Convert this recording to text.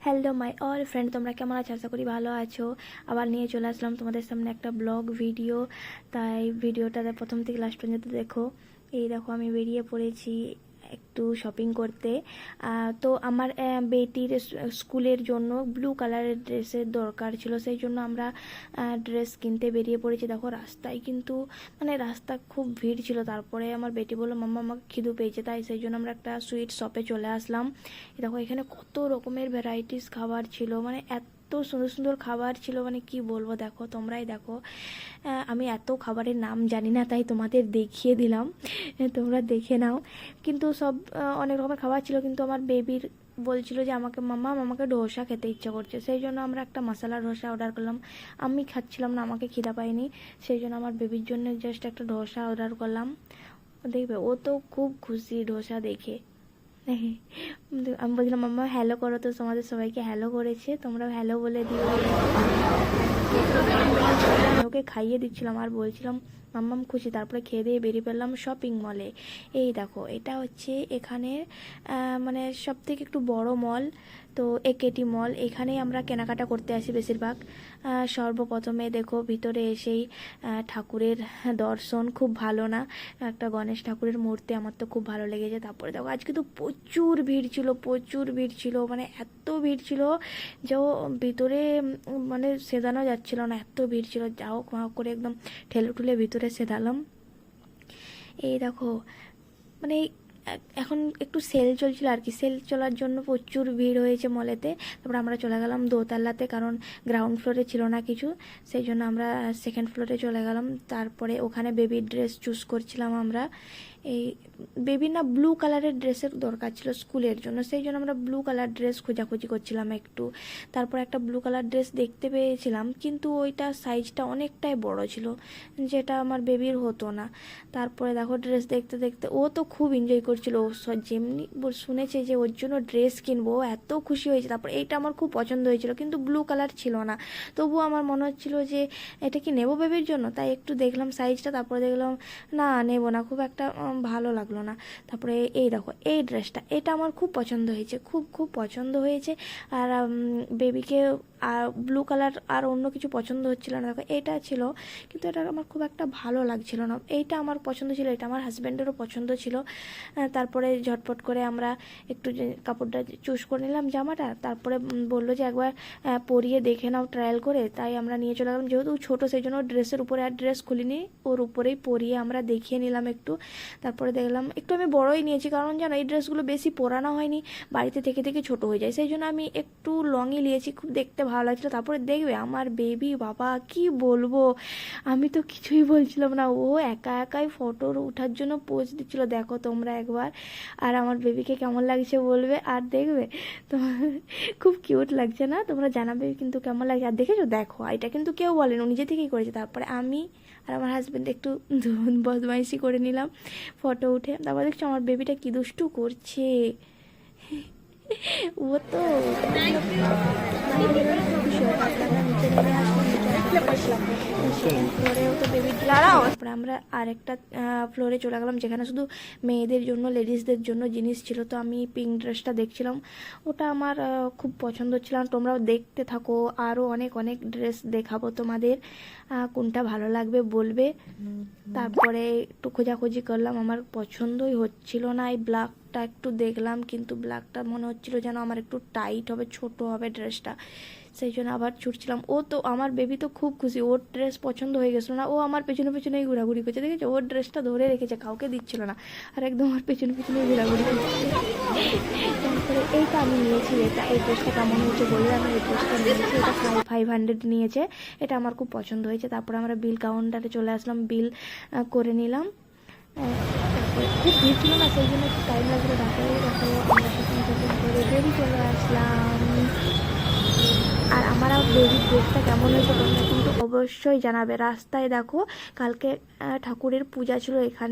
Hello my all friend, তোমরা কেমন আছো? আশা করি ভালো আছো। আবার নিয়ে চলে আসলাম তোমাদের সামনে একটা ব্লগ ভিডিও। তাই ভিডিওটা প্রথম থেকে লাস্ট পর্যন্ত দেখো। এই দেখো, আমি বেরিয়ে পড়েছি একটু শপিং করতে। তো আমার বেটির স্কুলের জন্য ব্লু কালারের ড্রেসের দরকার ছিল, সেই জন্য আমরা ড্রেস কিনতে বেরিয়ে পড়েছি। দেখো রাস্তায় কিন্তু রাস্তা খুব ভিড় ছিল। তারপরে আমার বেটি বললো, মাম্মা আমাকে খিদু পেয়েছে, তাই সেই জন্য আমরা একটা সুইট শপে চলে আসলাম। দেখো এখানে কত রকমের ভ্যারাইটিস খাবার ছিল, এত সুন্দর সুন্দর খাবার ছিল, কি বলবো। দেখো তোমরাই দেখো, আমি এত খাবারের নাম জানি না, তাই তোমাদের দেখিয়ে দিলাম, তোমরা দেখে নাও। কিন্তু সব অনেক রকমের খাবার ছিল, কিন্তু আমার বেবির বলছিল যে আমাকে ডোসা খেতে ইচ্ছা করছে, সেই জন্য আমরা একটা মশলা ডোসা অর্ডার করলাম। আমি খাচ্ছিলাম না, আমাকে খিদা পাইনি, সেই জন্য আমার বেবির জন্য জাস্ট একটা ডোসা অর্ডার করলাম। দেখবে ও তো খুব খুশি ডোসা দেখে। আমি বলছিলাম মাম্মা হ্যালো করো, তো তোমাদের সবাইকে হ্যালো করেছে, তোমরাও হ্যালো বলে দিও। ওকে খাইয়ে দিচ্ছিলাম আর বলছিলাম মাম্মাম খুশি। তারপরে খেয়ে দিয়ে বেরিয়ে পড়লাম শপিং মলে। এই দেখো, এটা হচ্ছে এখানের সব থেকে একটু বড় মল, তো একেটি মল। এখানেই আমরা কেনাকাটা করতে আসি বেশিরভাগ। সর্বপ্রথমে দেখো, ভিতরে এসেই ঠাকুরের দর্শন খুব ভালো না, একটা গণেশ ঠাকুরের মূর্তি, আমার তো খুব ভালো লেগেছে। তারপরে দেখো আজকে তো প্রচুর ভিড় ছিল, এত ভিড় ছিল যে ভিতরে সেদানো যাচ্ছিল না, এত ভিড় ছিল। যাও করে একদম ঠেলে ঠুলে ভিতরে সেদালাম। এই দেখো এখন একটু সেল চলছিল আর কি, সেল চলার জন্য প্রচুর ভিড় হয়েছে মলেতে। তারপরে আমরা চলে গেলাম দোতলাতে, কারণ গ্রাউন্ড ফ্লোরে ছিল না কিছু, সেই জন্য আমরা সেকেন্ড ফ্লোরে চলে গেলাম। তারপরে ওখানে বেবির ড্রেস চুজ করছিলাম আমরা। এই বেবির ব্লু কালারের ড্রেসের দরকার ছিল স্কুলের জন্য, সেই জন্য আমরা ব্লু কালার ড্রেস খোঁজাখুঁজি করছিলাম একটু। তারপর একটা ব্লু কালার ড্রেস দেখতে পেয়েছিলাম, কিন্তু ওইটা সাইজটা অনেকটাই বড় ছিল, যেটা আমার বেবির হতো না। তারপরে দেখো ড্রেস দেখতে দেখতে ও তো খুব এনজয় করছিল, ও যেমনি শুনেছে যে ওর জন্য ড্রেস কিনবো, এত খুশি হয়েছে। তারপরে এইটা আমার খুব পছন্দ হয়েছিল, কিন্তু ব্লু কালার ছিল না। তবুও আমার মনে হচ্ছিল যে এটা কি নেবো বেবির জন্য, তাই একটু দেখলাম সাইজটা, তারপরে দেখলাম না নেবো না, খুব একটা ভালো লাগলো না। তারপরে এই দেখো, এই ড্রেসটা, এটা আমার খুব পছন্দ হয়েছে, খুব পছন্দ হয়েছে। আর বেবিকে আর ব্লু কালার আর অন্য কিছু পছন্দ হচ্ছিল না। দেখো এটা ছিল, কিন্তু এটা আমার খুব একটা ভালো লাগছিল না। এইটা আমার পছন্দ ছিল, এটা আমার হাজব্যান্ডেরও পছন্দ ছিল। তারপরে ঝটপট করে আমরা একটু কাপড়টা চুজ করে নিলাম, জামাটা। তারপরে বললো যে একবার পরিয়ে দেখে নাও ট্রায়াল করে, তাই আমরা নিয়ে চলে গেলাম। যেহেতু ছোটো, সেই জন্য ড্রেসের উপরে আর ড্রেস খুলিনি, ওর উপরেই পরিয়ে আমরা দেখিয়ে নিলাম একটু। তারপরে দেখলাম একটু আমি বড়ই নিয়েছি, কারণ জানো এই ড্রেসগুলো বেশি পরানো হয়নি, বাড়িতে থেকে থেকে ছোটো হয়ে যায়, সেই জন্য আমি একটু লংই নিয়েছি, খুব দেখতে ভালো লাগছিলো। তারপরে দেখবে আমার বেবি, বাবা কি বলবো, আমি তো কিছুই বলছিলাম না, ও একা একাই ফটো ওঠার জন্য পোজ দিচ্ছিলো। দেখো তোমরা একবার, আর আমার বেবিকে কেমন লাগছে বলবে, আর দেখবে তো খুব কিউট লাগছে না? তোমরা জানাবে কিন্তু কেমন লাগছে। আর দেখেছো, দেখো এটা কিন্তু কেউ বলেনি, ও নিজে থেকেই করেছে। তারপরে আমি আর আমার হাজব্যান্ড একটু বদমাইশি করে নিলাম ফটো উঠে। তারপর দেখছো আমার বেবিটা কি দুষ্টু করছে, ও তো তারপরে আমরা আরেকটা ফ্লোরে চলে গেলাম, যেখানে শুধু মেয়েদের জন্য, লেডিসদের জন্য জিনিস ছিল। তো আমি পিঙ্ক ড্রেসটা দেখছিলাম, ওটা আমার খুব পছন্দ হচ্ছিল। তোমরাও দেখতে থাকো, আরও অনেক অনেক ড্রেস দেখাবো তোমাদের, কোনটা ভালো লাগবে বলবে। তারপরে একটু খোঁজাখুঁজি করলাম, আমার পছন্দই হচ্ছিল না। এই ব্ল্যাকটা একটু দেখলাম, কিন্তু ব্ল্যাকটা মনে হচ্ছিল যেন আমার একটু টাইট হবে, ছোট হবে ড্রেসটা, সেই জন্য আবার ছুটছিলাম। ও তো আমার বেবি তো খুব খুশি, ওর ড্রেস পছন্দ হয়ে গেছিলো না, ও আমার পেছনে পেছনেই ঘোরাঘুরি করছে। দেখেছো, ওর ড্রেসটা ধরে রেখেছে, কাউকে দিচ্ছিল না, আর একদম আমার পেছনে পেছনেই ঘোরাঘুরি করছে। তারপরে এইটা আমি নিয়েছি, এই ড্রেসটা কেমন হয়েছে বললে। আমি এই ড্রেসটা নিয়েছি, এটা 500 নিয়েছে, এটা আমার খুব পছন্দ হয়েছে। তারপরে আমরা বিল কাউন্টারে চলে আসলাম, বিল করে নিলাম। তারপরে খুব ভিড় ছিল না, সেই জন্য একটু টাইম লাগলো। তারপরে দেখো আমরা শপিং করে বেরিয়ে চলে আসলাম। আর আমার বেবির ড্রেসটা কেমন হয়েছে তোমরা কিন্তু অবশ্যই জানাবে। রাস্তায় দেখো, কালকে ঠাকুরের পূজা ছিল এখানে।